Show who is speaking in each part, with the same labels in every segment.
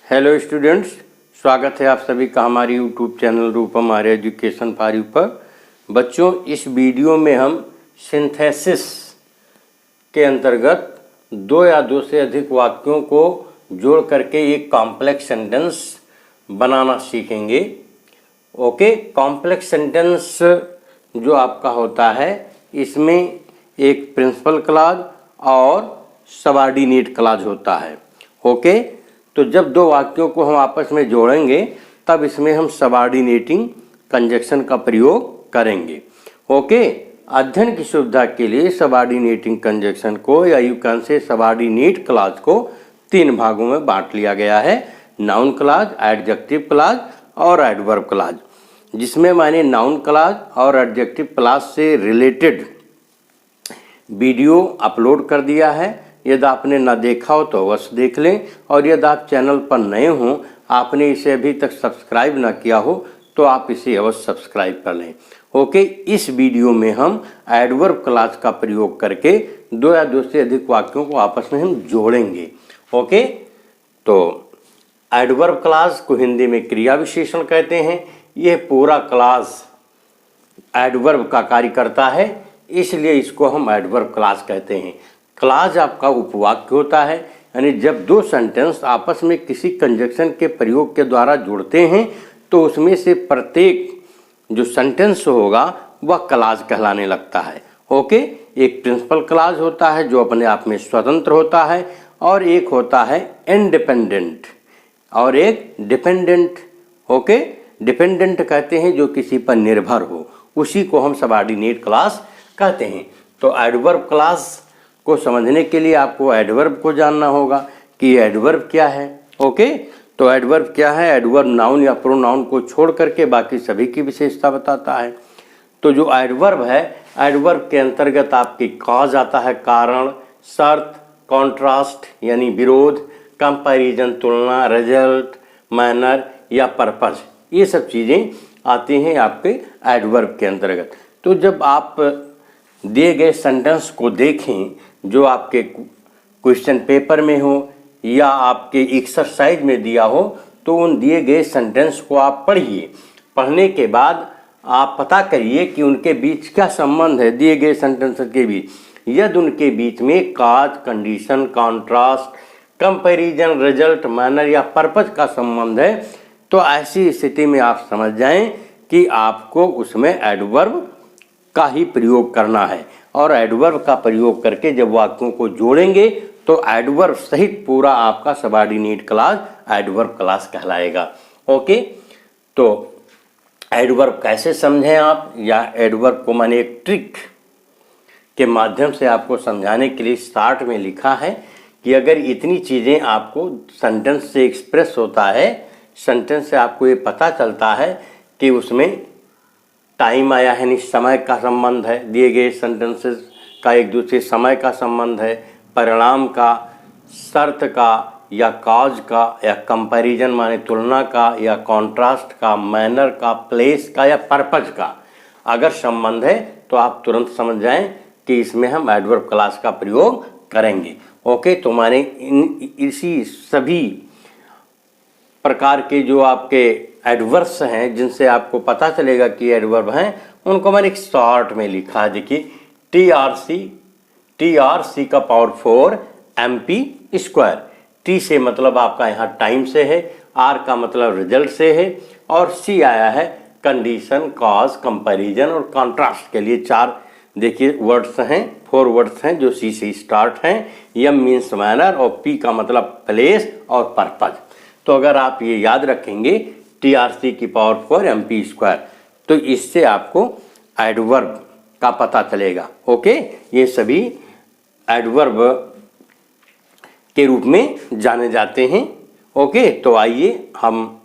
Speaker 1: Hello students, स्वागत है आप सभी का हमारे YouTube channel Rupam Arya education for you पर। बच्चों, इस वीडियो में हम सिंथेसिस के अंतर्गत दो या दो से अधिक वाक्यों को जोड़ करके एक कॉम्प्लेक्स सेंटेंस बनाना सीखेंगे। ओके, कॉम्प्लेक्स सेंटेंस जो आपका होता है इसमें एक प्रिंसिपल क्लॉज और सबऑर्डिनेट क्लॉज होता है। ओके, तो जब दो वाक्यों को हम आपस में जोड़ेंगे तब इसमें हम सबऑर्डिनेटिंग कंजक्शन का प्रयोग करेंगे। ओके, अध्ययन की सुविधा के लिए सबऑर्डिनेटिंग कंजक्शन को या you can say subordinate clause को तीन भागों में बांट लिया गया है, नाउन क्लॉज, एडजेक्टिव क्लॉज और एडवर्ब क्लॉज, जिसमें मैंने नाउन क्लॉज और एडजेक्टिव क्लॉज से रिलेटेड वीडियो अपलोड कर दिया है। यदि आपने ना देखा हो तो अवश्य देख लें, और यदि आप चैनल पर नए हों, आपने इसे अभी तक सब्सक्राइब ना किया हो तो आप इसे अवश्य सब्सक्राइब कर लें। ओके, इस वीडियो में हम एडवर्ब क्लॉज का प्रयोग करके दो या दो से अधिक वाक्यों को आपस में हम जोड़ेंगे। ओके, तो एडवर्ब क्लॉज को हिंदी में क्रिया विशेषण कहते हैं। यह पूरा क्लॉज एडवर्ब का कार्य करता है, इसलिए इसको हम एडवर्ब क्लॉज कहते हैं। क्लॉज आपका उपवाक्य होता है, यानी जब दो सेंटेंस आपस में किसी कंजक्शन के प्रयोग के द्वारा जुड़ते हैं तो उसमें से प्रत्येक जो सेंटेंस होगा वह क्लॉज कहलाने लगता है। ओके, एक प्रिंसिपल क्लॉज होता है जो अपने आप में स्वतंत्र होता है, और एक होता है इंडिपेंडेंट और एक डिपेंडेंट। ओके, डिपेंडेंट कहते हैं जो किसी पर निर्भर हो, उसी को हम सबऑर्डिनेट क्लॉज कहते हैं। तो एडवर्ब क्लॉज को समझने के लिए आपको एडवर्ब को जानना होगा कि एडवर्ब क्या है। ओके, तो एडवर्ब क्या है? एडवर्ब नाउन या प्रोनाउन को छोड़ करके बाकी सभी की विशेषता बताता है। तो जो एडवर्ब है, एडवर्ब के अंतर्गत आपकी कॉज आता है, कारण, शर्त, कॉन्ट्रास्ट यानी विरोध, कंपैरिजन तुलना, रिजल्ट, मैनर या पर्पज, ये सब चीज़ें आती हैं आपके एडवर्ब के अंतर्गत। तो जब आप दिए गए सेंटेंस को देखें जो आपके क्वेश्चन पेपर में हो या आपके एक्सरसाइज में दिया हो, तो उन दिए गए सेंटेंस को आप पढ़िए। पढ़ने के बाद आप पता करिए कि उनके बीच क्या संबंध है, दिए गए सेंटेंस के बीच। यदि उनके बीच में cause, condition, contrast, comparison, result, manner या पर्पज का संबंध है, तो ऐसी स्थिति में आप समझ जाएं कि आपको उसमें एडवर्ब का ही प्रयोग करना है, और एडवर्ब का प्रयोग करके जब वाक्यों को जोड़ेंगे तो एडवर्ब सहित पूरा आपका सबऑर्डिनेट क्लॉज एडवर्ब क्लॉज कहलाएगा। ओके, तो एडवर्ब कैसे समझें आप, या एडवर्ब को मैंने एक ट्रिक के माध्यम से आपको समझाने के लिए स्टार्ट में लिखा है कि अगर इतनी चीज़ें आपको सेंटेंस से एक्सप्रेस होता है, सेंटेंस से आपको ये पता चलता है कि उसमें टाइम आया है, यानी समय का संबंध है, दिए गए सेंटेंसेस का एक दूसरे समय का संबंध है, परिणाम का, शर्त का या कॉज का, या कंपैरिजन माने तुलना का, या कॉन्ट्रास्ट का, मैनर का, प्लेस का या पर्पज का अगर संबंध है तो आप तुरंत समझ जाएं कि इसमें हम एडवर्ब क्लॉज का प्रयोग करेंगे। ओके, तो माने इसी सभी प्रकार के जो आपके एडवर्ब्स हैं जिनसे आपको पता चलेगा कि एडवर्ब हैं, उनको मैंने एक शॉर्ट में लिखा है। देखिए, TRC का पावर 4 MP स्क्वायर। T से मतलब आपका यहाँ टाइम से है, R का मतलब रिजल्ट से है, और C आया है कंडीशन, कॉज, कंपैरिजन और कॉन्ट्रास्ट के लिए। चार देखिए वर्ड्स हैं, 4 वर्ड्स हैं जो C से स्टार्ट हैं। M मीन्स मैनर, और P का मतलब प्लेस और पर्पज। तो अगर आप ये याद रखेंगे TRC की पावर 4 MP स्क्वायर, तो इससे आपको एडवर्ब का पता चलेगा। ओके, ये सभी एडवर्ब के रूप में जाने जाते हैं। ओके, तो आइए हम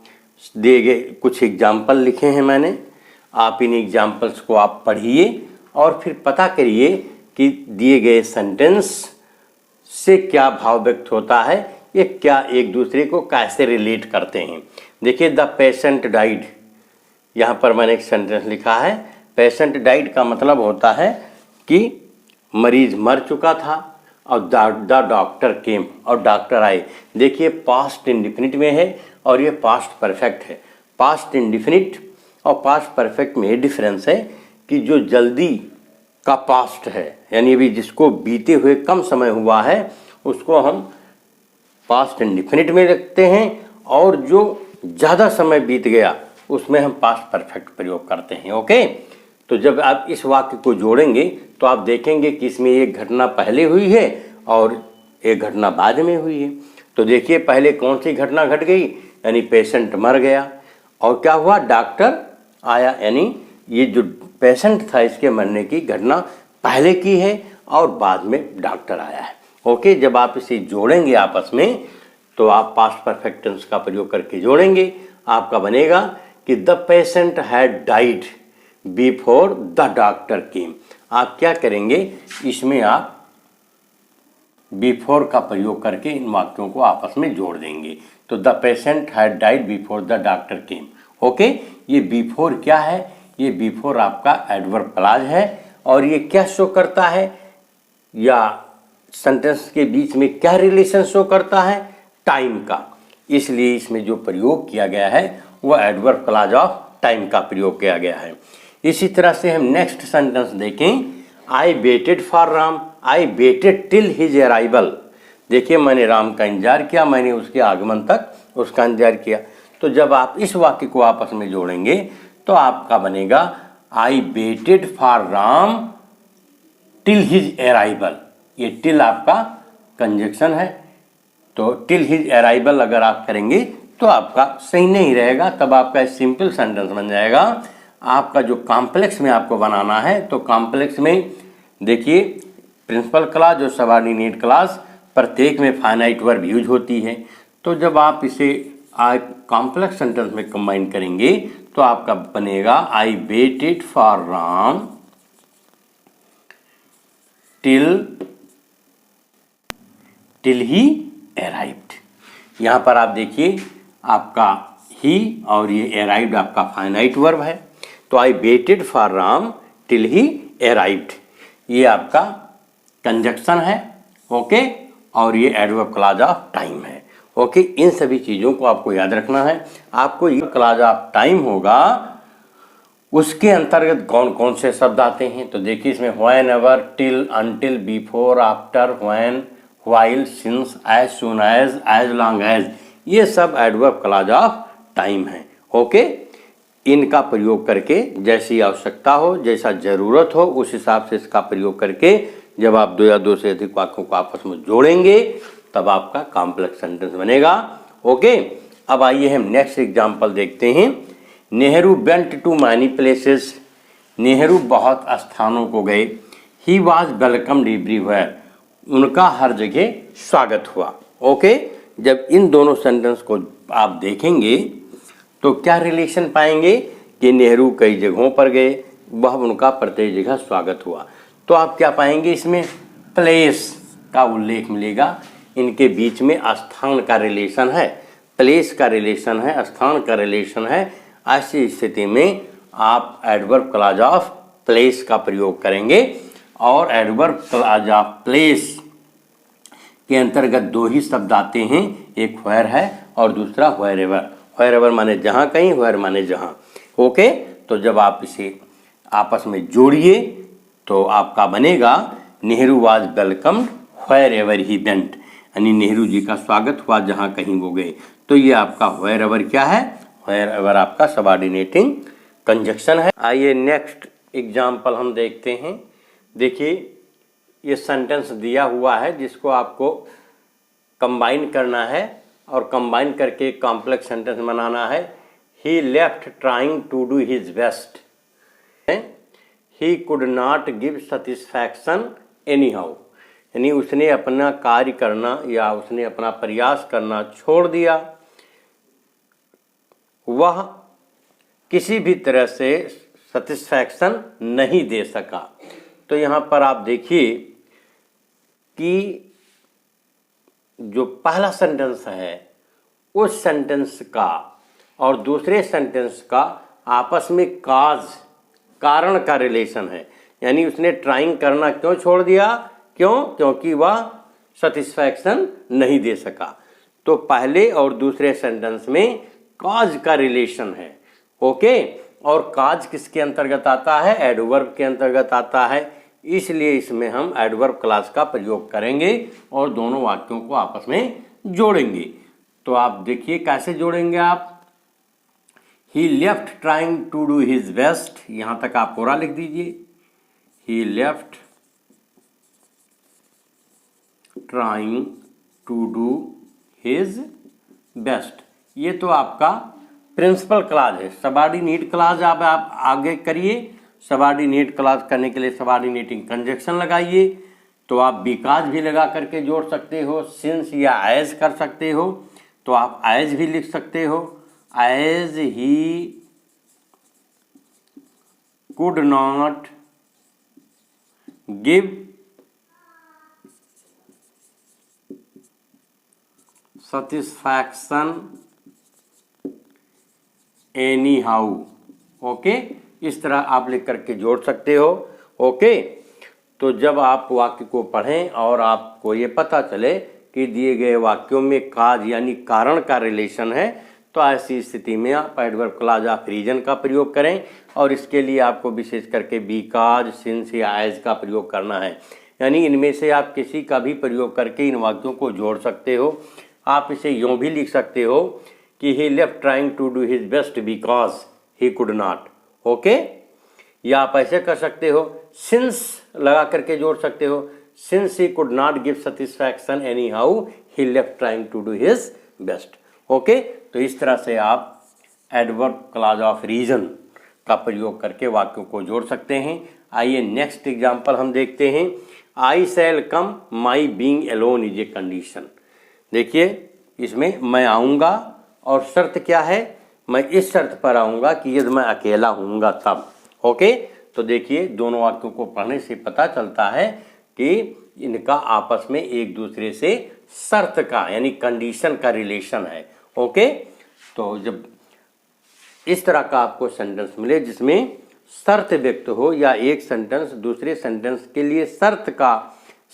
Speaker 1: दिए गए कुछ एग्जाम्पल लिखे हैं मैंने, आप इन एग्जाम्पल्स को आप पढ़िए और फिर पता करिए कि दिए गए सेंटेंस से क्या भाव व्यक्त होता है, ये क्या एक दूसरे को कैसे रिलेट करते हैं। देखिए, द पेशेंट डाइड, यहाँ पर मैंने एक सेंटेंस लिखा है। पेशेंट डाइड का मतलब होता है कि मरीज मर चुका था, और द डॉक्टर केम और डॉक्टर आए। देखिए पास्ट इंडिफिनिट में है और ये पास्ट परफेक्ट है। पास्ट इंडिफिनिट और पास्ट परफेक्ट में ये डिफरेंस है कि जो जल्दी का पास्ट है यानी अभी जिसको बीते हुए कम समय हुआ है उसको हम पास्ट इंडिफिनिट में रखते हैं और जो ज़्यादा समय बीत गया उसमें हम पास्ट परफेक्ट प्रयोग करते हैं। ओके, तो जब आप इस वाक्य को जोड़ेंगे तो आप देखेंगे कि इसमें एक घटना पहले हुई है और एक घटना बाद में हुई है। तो देखिए पहले कौन सी घटना घट गई, यानी पेशेंट मर गया और क्या हुआ, डॉक्टर आया। यानी ये जो पेशेंट था इसके मरने की घटना पहले की है और बाद में डॉक्टर आया है। ओके, जब आप इसे जोड़ेंगे आपस में तो आप पास्ट परफेक्ट टेंस का प्रयोग करके जोड़ेंगे, आपका बनेगा कि the patient had died before the doctor केम। आप क्या करेंगे, इसमें आप बिफोर का प्रयोग करके इन वाक्यों को आपस में जोड़ देंगे। तो the patient had died before the doctor came. Okay, ये बिफोर क्या है, ये बिफोर आपका एडवर्ब क्लॉज है और ये क्या शो करता है या सेंटेंस के बीच में क्या रिलेशन शो करता है, टाइम का। इसलिए इसमें जो प्रयोग किया गया है वो एडवर्ब क्लॉज ऑफ टाइम का प्रयोग किया गया है। इसी तरह से हम नेक्स्ट सेंटेंस देखें, I waited for Ram, I waited till his arrival. देखिए मैंने राम का इंतजार किया, मैंने उसके आगमन तक उसका इंतजार किया। तो जब आप इस वाक्य को आपस में जोड़ेंगे तो आपका बनेगा I waited for Ram till his arrival. ये टिल आपका कंजक्शन है, तो टिल हिज अराइवल अगर आप करेंगे तो आपका सही नहीं रहेगा, तब आपका सिंपल सेंटेंस बन जाएगा। आपका जो कॉम्प्लेक्स में आपको बनाना है तो कॉम्प्लेक्स में देखिए प्रिंसिपल क्लॉज और सबऑर्डिनेट क्लॉज प्रत्येक में फाइनाइट वर्ब यूज होती है। तो जब आप इसे कॉम्प्लेक्स सेंटेंस में कंबाइन करेंगे तो आपका बनेगा I waited for Ram till he arrived. यहाँ पर आप देखिए आपका ही और ये अराइव्ड आपका फाइनाइट वर्ब है। तो I waited for Ram till he arrived, ये आपका कंजक्शन है। ओके, और ये एडवर्ब क्लॉज ऑफ टाइम है। ओके, इन सभी चीज़ों को आपको याद रखना है। आपको ये क्लॉज ऑफ टाइम होगा, उसके अंतर्गत कौन कौन से शब्द आते हैं। तो देखिए इसमें whenever, till, until, before, after, when, while, since, as soon as long as, ये सब एडवर्ब क्लॉज ऑफ टाइम है। ओके, इनका प्रयोग करके जैसी आवश्यकता हो, जैसा जरूरत हो, उस हिसाब से इसका प्रयोग करके जब आप दो या दो से अधिक वाक्यों को आपस में जोड़ेंगे तब आपका कॉम्प्लेक्स सेंटेंस बनेगा। ओके, अब आइए हम नेक्स्ट एग्जांपल देखते हैं। Nehru went to many places, Nehru बहुत स्थानों को गए। ही वॉज वेलकम्ड एवरीवेयर, उनका हर जगह स्वागत हुआ। ओके, जब इन दोनों सेंटेंस को आप देखेंगे तो क्या रिलेशन पाएंगे कि नेहरू कई जगहों पर गए, वह उनका प्रत्येक जगह स्वागत हुआ। तो आप क्या पाएंगे, इसमें प्लेस का उल्लेख मिलेगा, इनके बीच में स्थान का रिलेशन है, प्लेस का रिलेशन है, स्थान का रिलेशन है। ऐसी स्थिति में आप एडवर्ब क्लॉज ऑफ प्लेस का प्रयोग करेंगे और एडवर्ब क्लॉज ऑफ प्लेस के अंतर्गत दो ही शब्द आते हैं, एक व्हेयर है और दूसरा व्हेरेवर। व्हेरेवर माने जहाँ कहीं, व्हेयर माने जहाँ। ओके, तो जब आप इसे आपस में जोड़िए तो आपका बनेगा Nehru was welcomed where ever he went, यानी नेहरू जी का स्वागत हुआ जहाँ कहीं वो गए। तो ये आपका व्हेयर एवर क्या है, व्हेयर एवर आपका सबऑर्डिनेटिंग कंजक्शन है। आइए नेक्स्ट एग्जाम्पल हम देखते हैं। देखिए ये सेंटेंस दिया हुआ है जिसको आपको कंबाइन करना है और कंबाइन करके कॉम्प्लेक्स सेंटेंस बनाना है। He left trying to do his best, he could not give satisfaction anyhow, यानी उसने अपना कार्य करना या उसने अपना प्रयास करना छोड़ दिया, वह किसी भी तरह से सेटिस्फैक्शन नहीं दे सका। तो यहाँ पर आप देखिए कि जो पहला सेंटेंस है उस सेंटेंस का और दूसरे सेंटेंस का आपस में कारण का रिलेशन है, यानी उसने ट्राइंग करना क्यों छोड़ दिया क्यों? क्योंकि वह सेटिस्फैक्शन नहीं दे सका। तो पहले और दूसरे सेंटेंस में कॉज का रिलेशन है। ओके, और कॉज किसके अंतर्गत आता है? एडवर्ब के अंतर्गत आता है। इसलिए इसमें हम एडवर्ब क्लॉज का प्रयोग करेंगे और दोनों वाक्यों को आपस में जोड़ेंगे। तो आप देखिए कैसे जोड़ेंगे आप। He left trying to do his best, यहां तक आप पूरा लिख दीजिए। He left trying to do his best, ये तो आपका प्रिंसिपल क्लॉज है। सबऑर्डिनेट क्लॉज आप आगे करिए। सबऑर्डिनेट क्लॉज करने के लिए सबऑर्डिनेटिंग कंजक्शन लगाइए। तो आप बिकॉज भी लगा करके जोड़ सकते हो, सिंस या एज कर सकते हो। तो आप एज भी लिख सकते हो, as he could not give satisfaction anyhow. Okay, इस तरह आप लिख करके जोड़ सकते हो। ओके, तो जब आप वाक्य को पढ़ें और आपको ये पता चले कि दिए गए वाक्यों में काज यानी कारण का रिलेशन है, तो ऐसी स्थिति में आप एडवर्ब क्लॉज ऑफ रीजन का प्रयोग करें। और इसके लिए आपको विशेष करके बिकॉज, सिंस या एज का प्रयोग करना है। यानी इनमें से आप किसी का भी प्रयोग करके इन वाक्यों को जोड़ सकते हो। आप इसे यूँ भी लिख सकते हो कि he left trying to do his best because he could not. Okay, या आप ऐसे कर सकते हो, सिंस लगा करके जोड़ सकते हो, since he could not give satisfaction anyhow he left trying to do his best. Okay, तो इस तरह से आप एडवर्ब क्लॉज ऑफ रीजन का प्रयोग करके वाक्यों को जोड़ सकते हैं। आइए नेक्स्ट एग्जाम्पल हम देखते हैं। I shall come my being alone is a condition. देखिए इसमें मैं आऊँगा और शर्त क्या है? मैं इस शर्त पर आऊँगा कि यदि मैं अकेला हूँगा तब। ओके, तो देखिए दोनों वाक्यों को पढ़ने से पता चलता है कि इनका आपस में एक दूसरे से शर्त का यानी कंडीशन का रिलेशन है। ओके, तो जब इस तरह का आपको सेंटेंस मिले जिसमें शर्त व्यक्त हो या एक सेंटेंस दूसरे सेंटेंस के लिए शर्त का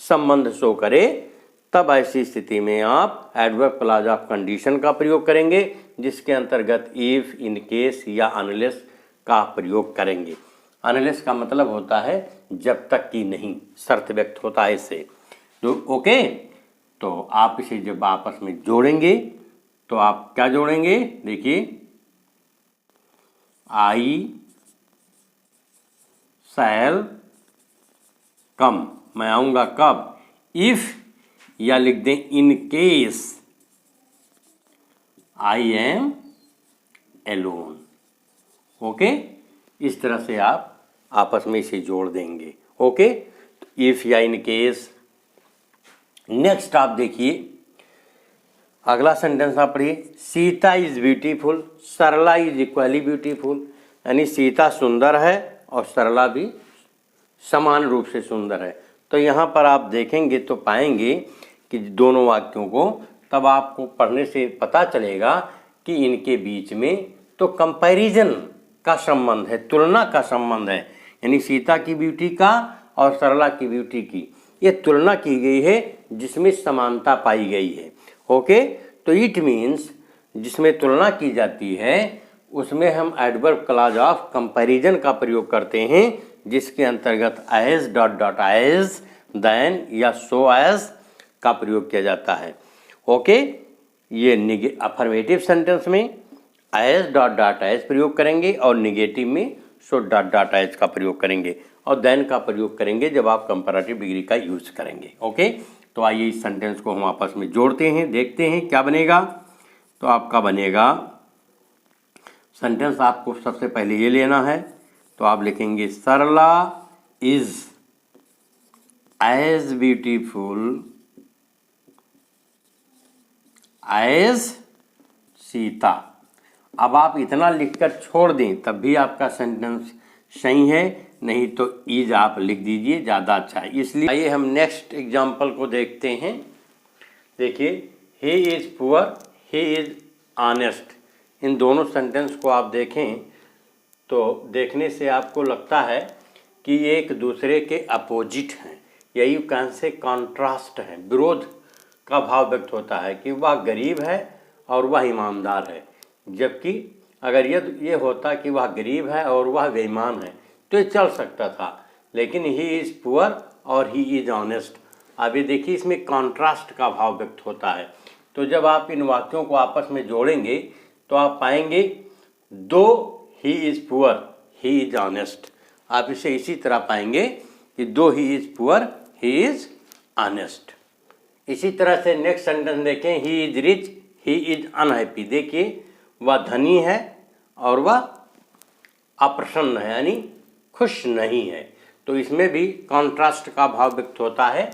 Speaker 1: संबंध शो करे, तब ऐसी स्थिति में आप एडवर्ब क्लॉज ऑफ कंडीशन का प्रयोग करेंगे, जिसके अंतर्गत इफ, इन केस या अनलेस का प्रयोग करेंगे। अनलेस का मतलब होता है जब तक कि नहीं, शर्त व्यक्त होता है इससे। तो ओके, तो आप इसे जब आपस में जोड़ेंगे तो आप क्या जोड़ेंगे? देखिए, आई शैल कम, मैं आऊँगा कब? इफ, या लिख दें in case I am alone. Okay, इस तरह से आप आपस में इसे जोड़ देंगे। ओके, तो इफ या इन केस। नेक्स्ट आप देखिए अगला सेंटेंस आप पढ़िए। Sita is beautiful, Sarla is equally beautiful. यानी सीता सुंदर है और सरला भी समान रूप से सुंदर है। तो यहाँ पर आप देखेंगे तो पाएंगे कि दोनों वाक्यों को तब आपको पढ़ने से पता चलेगा कि इनके बीच में तो कंपैरिजन का संबंध है, तुलना का संबंध है। यानी सीता की ब्यूटी का और सरला की ब्यूटी की ये तुलना की गई है जिसमें समानता पाई गई है। ओके, तो इट मीन्स जिसमें तुलना की जाती है उसमें हम एडवर्ब क्लॉज ऑफ कंपैरिजन का प्रयोग करते हैं, जिसके अंतर्गत as dot dot as, then या सो एज का प्रयोग किया जाता है। ओके, ये अफर्मेटिव सेंटेंस में एज डॉट डॉट एज प्रयोग करेंगे और निगेटिव में सो डॉट डॉट एज का प्रयोग करेंगे और देन का प्रयोग करेंगे जब आप कंपैरेटिव डिग्री का यूज करेंगे। ओके, तो आइए इस सेंटेंस को हम आपस में जोड़ते हैं, देखते हैं क्या बनेगा। तो आपका बनेगा सेंटेंस, आपको सबसे पहले ये लेना है। तो आप लिखेंगे Sarla is as beautiful as Sita. अब आप इतना लिखकर छोड़ दें तब भी आपका सेंटेंस सही है, नहीं तो इज आप लिख दीजिए, ज़्यादा अच्छा है। इसलिए आइए हम नेक्स्ट एग्जाम्पल को देखते हैं। देखिए, he is poor, he is honest. इन दोनों सेंटेंस को आप देखें तो देखने से आपको लगता है कि ये एक दूसरे के अपोजिट हैं, यही कैन से कॉन्ट्रास्ट है, विरोध का भाव व्यक्त होता है कि वह गरीब है और वह ईमानदार है। जबकि अगर ये होता कि वह गरीब है और वह बेईमान है तो ये चल सकता था, लेकिन ही इज़ पुअर और ही इज़ ऑनेस्ट। अभी देखिए इसमें कॉन्ट्रास्ट का भाव व्यक्त होता है। तो जब आप इन वाक्यों को आपस में जोड़ेंगे तो आप पाएंगे दो ही is poor he is honest. आप इसे इसी तरह पाएंगे कि दो ही is poor he is honest. इसी तरह से नेक्स्ट सेंटेंस देखें, he is rich he is unhappy. देखिए वह धनी है और वह अप्रसन्न है, यानी खुश नहीं है। तो इसमें भी कॉन्ट्रास्ट का भाव व्यक्त होता है।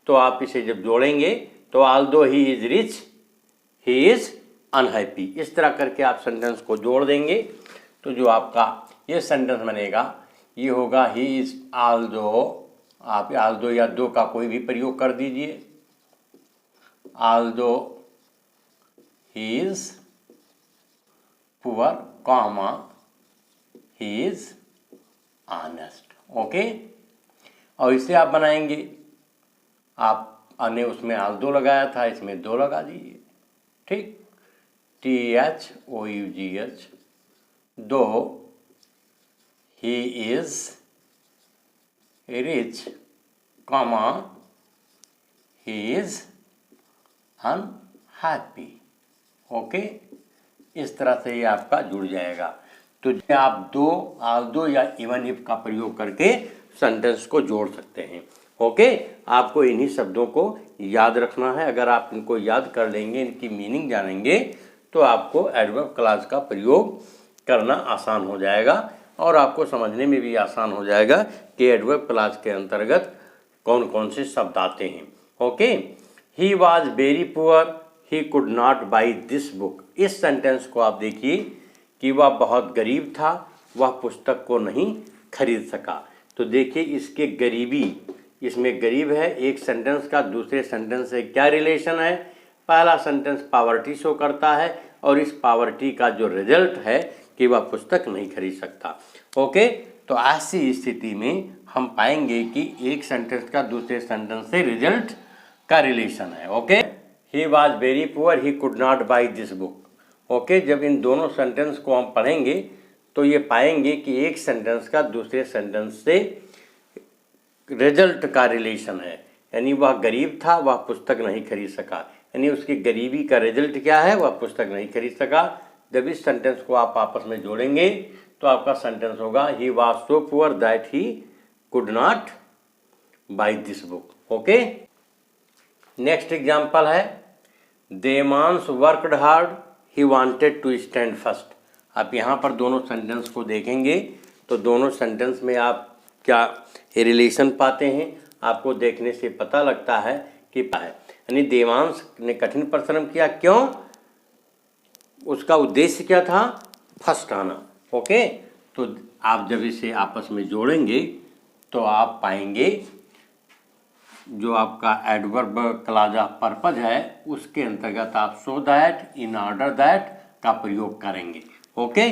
Speaker 1: तो आप इसे जब जोड़ेंगे तो although he is rich he is unhappy, इस तरह करके आप सेंटेंस को जोड़ देंगे तो जो आपका ये सेंटेंस बनेगा ये होगा ही इज़ ऑल्दो। आप ऑल्दो या दो का कोई भी प्रयोग कर दीजिए। Although he is poor comma he is honest. Okay, और इसे आप बनाएंगे, आपने उसमें ऑल्दो लगाया था, इसमें दो लगा दीजिए। ठीक, THOUGH दो he is rich comma he is unhappy. Okay, इस तरह से ये आपका जुड़ जाएगा। तो आप दो, ऑल्दो या इवन इफ का प्रयोग करके सेंटेंस को जोड़ सकते हैं। ओके, आपको इन्हीं शब्दों को याद रखना है। अगर आप इनको याद कर लेंगे, इनकी मीनिंग जानेंगे तो आपको एडवर्ब क्लॉज का प्रयोग करना आसान हो जाएगा और आपको समझने में भी आसान हो जाएगा कि एडवर्ब क्लॉज के अंतर्गत कौन कौन से शब्द आते हैं। Okay, he was very poor he could not buy this book. इस सेंटेंस को आप देखिए कि वह बहुत गरीब था, वह पुस्तक को नहीं खरीद सका। तो देखिए इसके गरीबी, इसमें गरीब है, एक सेंटेंस का दूसरे सेंटेंस से क्या रिलेशन है। पहला सेंटेंस पावर्टी शो करता है और इस पावर्टी का जो रिजल्ट है कि वह पुस्तक नहीं खरीद सकता। ओके, तो ऐसी स्थिति में हम पाएंगे कि एक सेंटेंस का दूसरे सेंटेंस से रिजल्ट का रिलेशन है। Okay, he was very poor he could not buy this book. Okay, जब इन दोनों सेंटेंस को हम पढ़ेंगे तो ये पाएंगे कि एक सेंटेंस का दूसरे सेंटेंस से रिजल्ट का रिलेशन है, यानी वह गरीब था, वह पुस्तक नहीं खरीद सका, यानी उसकी गरीबी का रिजल्ट क्या है, वह पुस्तक नहीं खरीद सका। जब इस सेंटेंस को आप आपस में जोड़ेंगे तो आपका सेंटेंस होगा he was so poor that he could not buy this book. Okay, next example है Devansh worked hard he wanted to stand first. आप यहाँ पर दोनों सेंटेंस को देखेंगे तो दोनों सेंटेंस में आप क्या रिलेशन पाते हैं, आपको देखने से पता लगता है कि यानी देवांश ने कठिन परिश्रम किया, क्यों, उसका उद्देश्य क्या था, फर्स्ट आना। ओके, तो आप जब इसे आपस में जोड़ेंगे तो आप पाएंगे जो आपका एडवर्ब क्लॉज ऑफ पर्पज है उसके अंतर्गत आप so that, in order that का प्रयोग करेंगे। ओके,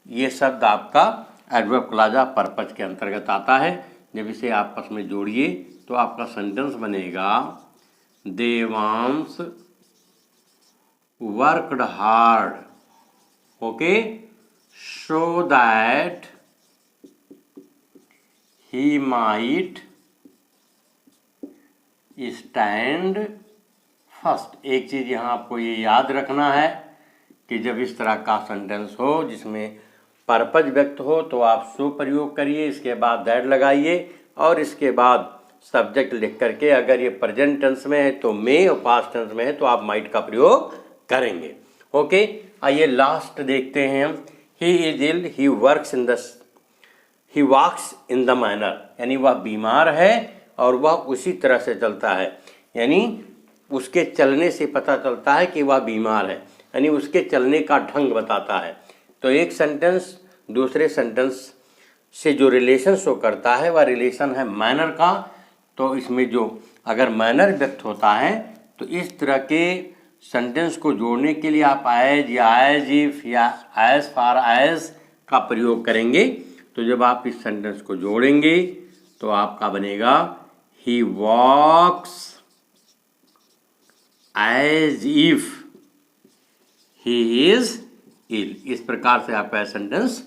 Speaker 1: ये शब्द आपका एडवर्ब क्लॉज ऑफ पर्पज के अंतर्गत आता है। जब इसे आपस में जोड़िए तो आपका सेंटेंस बनेगा Devansh worked hard, okay, so that he might stand first. एक चीज़ यहाँ आपको ये याद रखना है कि जब इस तरह का सेंटेंस हो जिसमें पर्पज व्यक्त हो तो आप सो प्रयोग करिए, इसके बाद दैट लगाइए और इसके बाद सब्जेक्ट लिख करके, अगर ये प्रेजेंट टेंस में है तो मे और पास्ट टेंस में है तो आप माइट का प्रयोग करेंगे। ओके, आइए लास्ट देखते हैं हम। He is ill he works in the he walks in the manner, यानी वह बीमार है और वह उसी तरह से चलता है, यानी उसके चलने से पता चलता है कि वह बीमार है, यानी उसके चलने का ढंग बताता है। तो एक सेंटेंस दूसरे सेंटेंस से जो रिलेशन शो करता है वह रिलेशन है मैनर का। तो इसमें जो अगर मैनर व्यक्त होता है तो इस तरह के सेंटेंस को जोड़ने के लिए आप एज या एज इफ या एज फार एज का प्रयोग करेंगे। तो जब आप इस सेंटेंस को जोड़ेंगे तो आपका बनेगा he walks as if he is ill. इस प्रकार से आपका सेंटेंस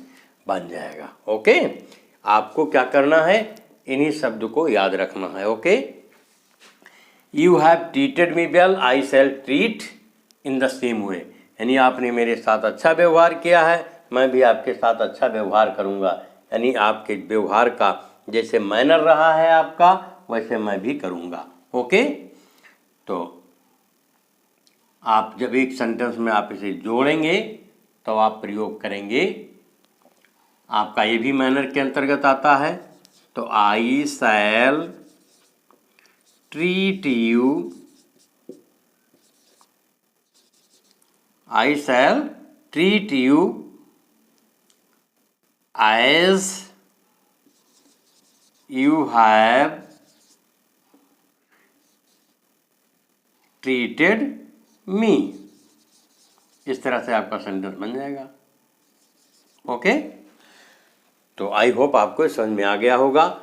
Speaker 1: बन जाएगा। ओके, आपको क्या करना है, इन्हीं शब्द को याद रखना है। Okay, you have treated me well, I shall treat in the same way. यानी आपने मेरे साथ अच्छा व्यवहार किया है, मैं भी आपके साथ अच्छा व्यवहार करूँगा। यानी आपके व्यवहार का जैसे मैनर रहा है आपका, वैसे मैं भी करूँगा। ओके, तो आप जब एक सेंटेंस में आप इसे जोड़ेंगे तो आप प्रयोग करेंगे, आपका ये भी मैनर के अंतर्गत आता है। तो I shall treat you, I shall treat you as you have treated me. इस तरह से आपका सेंटेंस बन जाएगा। ओके, तो आई होप आपको समझ में आ गया होगा।